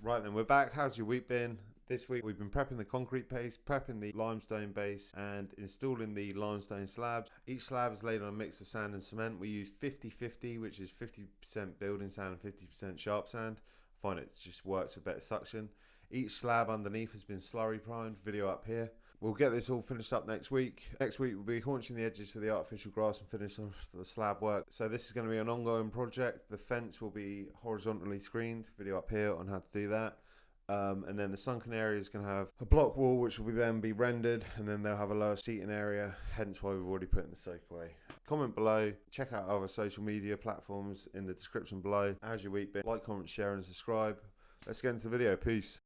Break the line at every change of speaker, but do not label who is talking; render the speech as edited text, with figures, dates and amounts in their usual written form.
Right then, we're back. How's your week been? This week we've been prepping the concrete base, prepping the limestone base, and installing the limestone slabs. Each slab is laid on a mix of sand and cement. We use 50-50, which is 50% building sand and 50% sharp sand. I find it just works with better suction. Each slab underneath has been slurry primed, video up here. We'll get this all finished up next week. Next week we'll be haunching the edges for the artificial grass and finish off the slab work. So this is going to be an ongoing project. The fence will be horizontally screened, video up here on how to do that. And then the sunken area is going to have a block wall which will then be rendered, and then they'll have a lower seating area, hence why we've already put in the soakaway. Comment below, check out our social media platforms in the description below. How's your week been? Like, comment, share and subscribe. Let's get into the video. Peace.